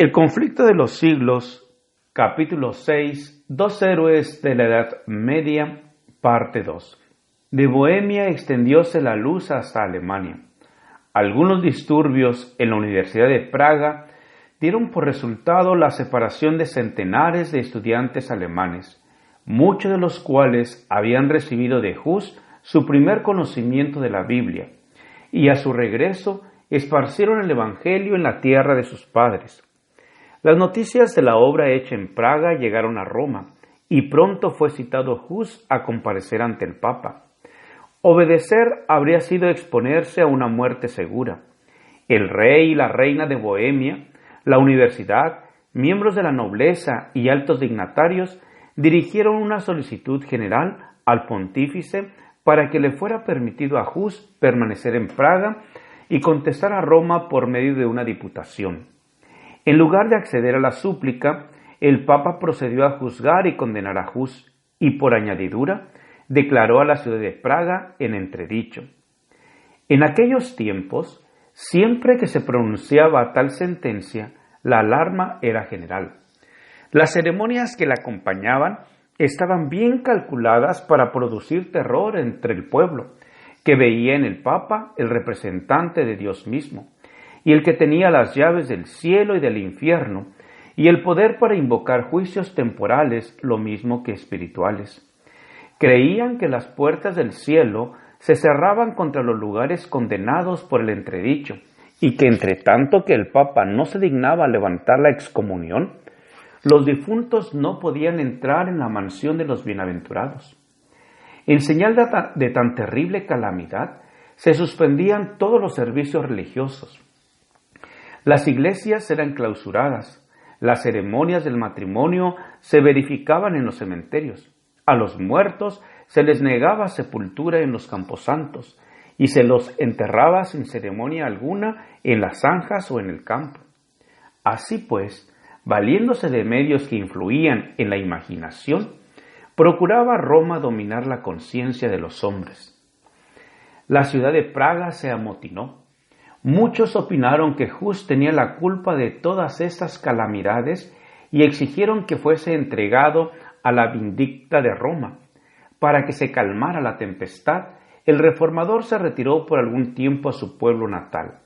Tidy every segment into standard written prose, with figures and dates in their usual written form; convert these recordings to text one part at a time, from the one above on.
El conflicto de los siglos, capítulo 6, dos héroes de la Edad Media, parte 2. De Bohemia extendióse la luz hasta Alemania. Algunos disturbios en la Universidad de Praga dieron por resultado la separación de centenares de estudiantes alemanes, muchos de los cuales habían recibido de Hus su primer conocimiento de la Biblia, y a su regreso esparcieron el Evangelio en la tierra de sus padres. Las noticias de la obra hecha en Praga llegaron a Roma, y pronto fue citado Hus a comparecer ante el Papa. Obedecer habría sido exponerse a una muerte segura. El rey y la reina de Bohemia, la universidad, miembros de la nobleza y altos dignatarios dirigieron una solicitud general al pontífice para que le fuera permitido a Hus permanecer en Praga y contestar a Roma por medio de una diputación. En lugar de acceder a la súplica, el Papa procedió a juzgar y condenar a Hus y, por añadidura, declaró a la ciudad de Praga en entredicho. En aquellos tiempos, siempre que se pronunciaba tal sentencia, la alarma era general. Las ceremonias que la acompañaban estaban bien calculadas para producir terror entre el pueblo, que veía en el Papa el representante de Dios mismo, y el que tenía las llaves del cielo y del infierno, y el poder para invocar juicios temporales lo mismo que espirituales. Creían que las puertas del cielo se cerraban contra los lugares condenados por el entredicho, y que entre tanto que el Papa no se dignaba levantar la excomunión, los difuntos no podían entrar en la mansión de los bienaventurados. En señal de tan terrible calamidad, se suspendían todos los servicios religiosos. Las iglesias eran clausuradas, las ceremonias del matrimonio se verificaban en los cementerios, a los muertos se les negaba sepultura en los camposantos y se los enterraba sin ceremonia alguna en las zanjas o en el campo. Así pues, valiéndose de medios que influían en la imaginación, procuraba Roma dominar la conciencia de los hombres. La ciudad de Praga se amotinó. Muchos opinaron que Hus tenía la culpa de todas estas calamidades y exigieron que fuese entregado a la vindicta de Roma. Para que se calmara la tempestad, el reformador se retiró por algún tiempo a su pueblo natal.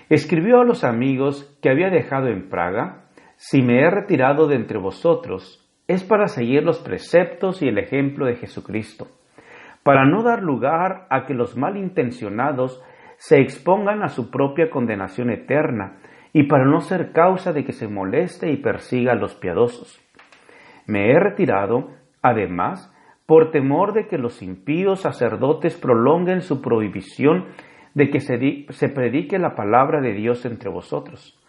Escribió a los amigos que había dejado en Praga: «Si me he retirado de entre vosotros, es para seguir los preceptos y el ejemplo de Jesucristo, para no dar lugar a que los malintencionados se expongan a su propia condenación eterna y para no ser causa de que se moleste y persiga a los piadosos. Me he retirado, además, por temor de que los impíos sacerdotes prolonguen su prohibición de que se predique la palabra de Dios entre vosotros.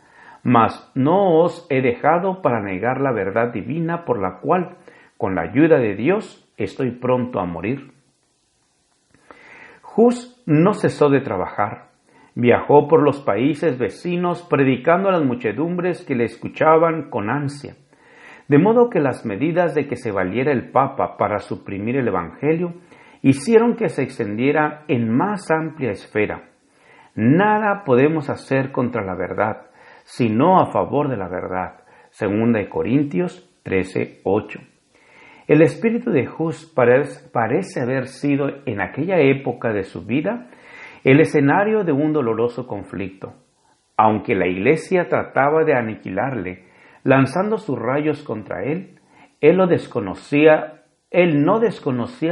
Mas no os he dejado para negar la verdad divina por la cual, con la ayuda de Dios, estoy pronto a morir». Hus no cesó de trabajar. Viajó por los países vecinos predicando a las muchedumbres que le escuchaban con ansia, de modo que las medidas de que se valiera el Papa para suprimir el Evangelio hicieron que se extendiera en más amplia esfera. Nada podemos hacer contra la verdad, sino a favor de la verdad. 2 Corintios 13:8. El espíritu de Hus parece haber sido en aquella época de su vida el escenario de un doloroso conflicto. Aunque la Iglesia trataba de aniquilarle, lanzando sus rayos contra él, él no desconocía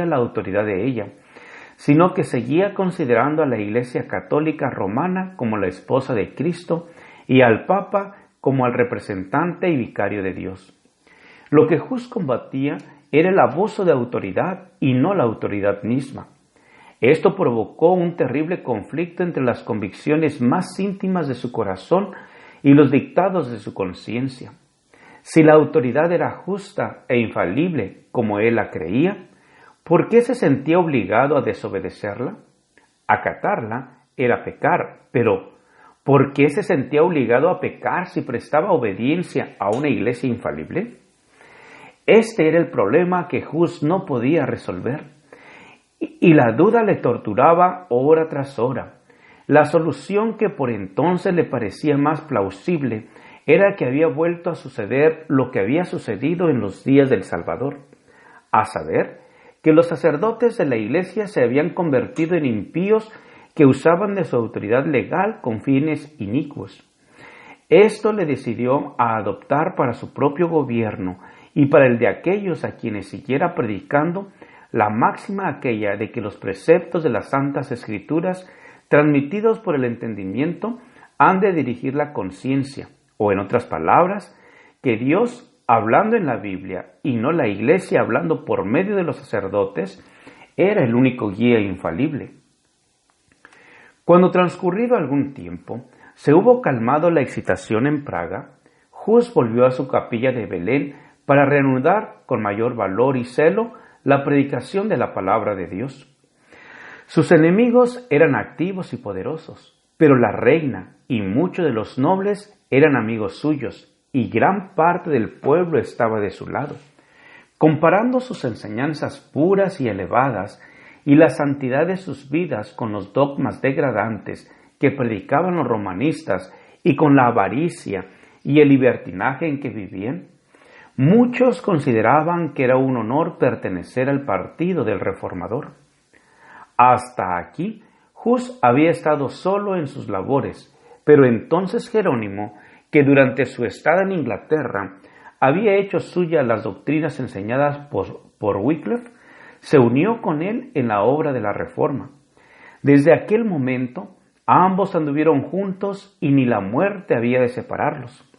la autoridad de ella, sino que seguía considerando a la Iglesia católica romana como la esposa de Cristo y al Papa como al representante y vicario de Dios. Lo que Hus combatía era el abuso de autoridad y no la autoridad misma. Esto provocó un terrible conflicto entre las convicciones más íntimas de su corazón y los dictados de su conciencia. Si la autoridad era justa e infalible, como él la creía, ¿por qué se sentía obligado a desobedecerla? Acatarla era pecar, pero ¿por qué se sentía obligado a pecar si prestaba obediencia a una iglesia infalible? Este era el problema que Hus no podía resolver, y la duda le torturaba hora tras hora. La solución que por entonces le parecía más plausible era que había vuelto a suceder lo que había sucedido en los días del Salvador, a saber, que los sacerdotes de la Iglesia se habían convertido en impíos que usaban de su autoridad legal con fines inicuos. Esto le decidió a adoptar para su propio gobierno y para el de aquellos a quienes siguiera predicando la máxima aquella de que los preceptos de las Santas Escrituras, transmitidos por el entendimiento, han de dirigir la conciencia, o en otras palabras, que Dios, hablando en la Biblia, y no la Iglesia hablando por medio de los sacerdotes, era el único guía infalible. Cuando transcurrido algún tiempo, se hubo calmado la excitación en Praga, Hus volvió a su capilla de Belén para reanudar con mayor valor y celo la predicación de la palabra de Dios. Sus enemigos eran activos y poderosos, pero la reina y muchos de los nobles eran amigos suyos, y gran parte del pueblo estaba de su lado. Comparando sus enseñanzas puras y elevadas y la santidad de sus vidas con los dogmas degradantes que predicaban los romanistas y con la avaricia y el libertinaje en que vivían, muchos consideraban que era un honor pertenecer al partido del reformador. Hasta aquí, Hus había estado solo en sus labores, pero entonces Jerónimo, que durante su estada en Inglaterra había hecho suyas las doctrinas enseñadas por Wycliffe, se unió con él en la obra de la Reforma. Desde aquel momento, ambos anduvieron juntos y ni la muerte había de separarlos.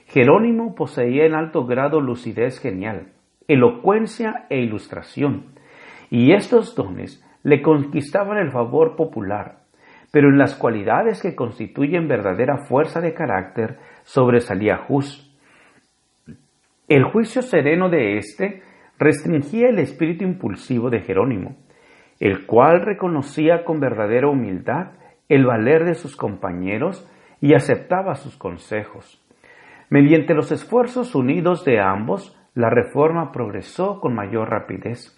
Jerónimo poseía en alto grado lucidez genial, elocuencia e ilustración, y estos dones le conquistaban el favor popular, pero en las cualidades que constituyen verdadera fuerza de carácter sobresalía Hus. El juicio sereno de éste restringía el espíritu impulsivo de Jerónimo, el cual reconocía con verdadera humildad el valer de sus compañeros y aceptaba sus consejos. Mediante los esfuerzos unidos de ambos, la reforma progresó con mayor rapidez.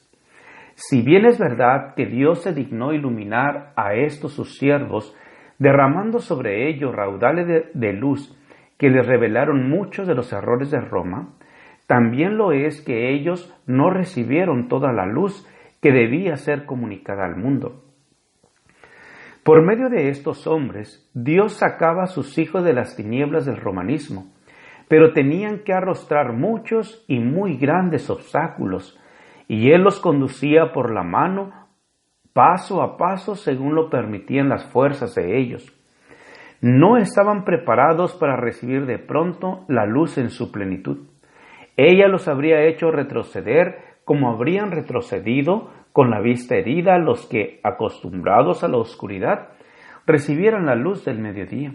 Si bien es verdad que Dios se dignó iluminar a estos sus siervos, derramando sobre ellos raudales de luz que les revelaron muchos de los errores de Roma, también lo es que ellos no recibieron toda la luz que debía ser comunicada al mundo. Por medio de estos hombres, Dios sacaba a sus hijos de las tinieblas del romanismo, pero tenían que arrostrar muchos y muy grandes obstáculos, y Él los conducía por la mano, paso a paso según lo permitían las fuerzas de ellos. No estaban preparados para recibir de pronto la luz en su plenitud. Ella los habría hecho retroceder como habrían retrocedido con la vista herida los que, acostumbrados a la oscuridad, recibieran la luz del mediodía.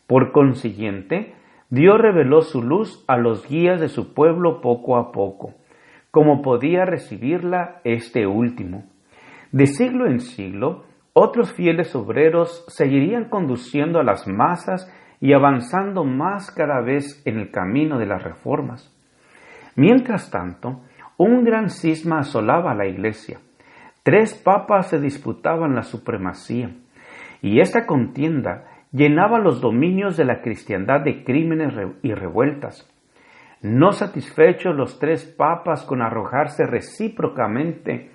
Por consiguiente, Dios reveló su luz a los guías de su pueblo poco a poco, como podía recibirla este último. De siglo en siglo, otros fieles obreros seguirían conduciendo a las masas y avanzando más cada vez en el camino de las reformas. Mientras tanto, un gran cisma asolaba a la Iglesia. 3 papas se disputaban la supremacía, y esta contienda llenaba los dominios de la cristiandad de crímenes y revueltas. No satisfechos los 3 papas con arrojarse recíprocamente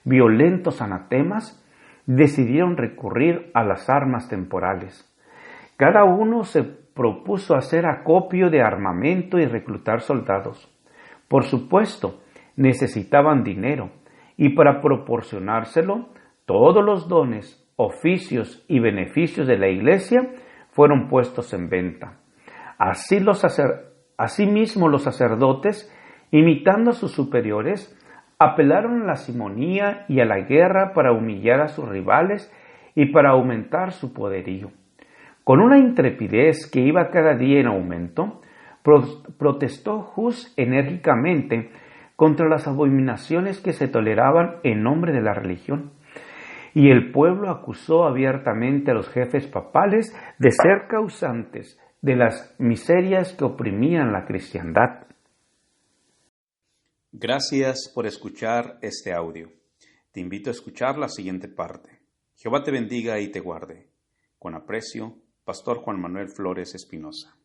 violentos anatemas, decidieron recurrir a las armas temporales. Cada uno se propuso hacer acopio de armamento y reclutar soldados. Por supuesto, necesitaban dinero, y para proporcionárselo, todos los dones, oficios y beneficios de la Iglesia fueron puestos en venta. Asimismo, los sacerdotes, imitando a sus superiores, apelaron a la simonía y a la guerra para humillar a sus rivales y para aumentar su poderío. Con una intrepidez que iba cada día en aumento, protestó Hus enérgicamente contra las abominaciones que se toleraban en nombre de la religión, y el pueblo acusó abiertamente a los jefes papales de ser causantes de las miserias que oprimían la cristiandad. Gracias por escuchar este audio. Te invito a escuchar la siguiente parte. Jehová te bendiga y te guarde. Con aprecio, Pastor Juan Manuel Flores Espinosa.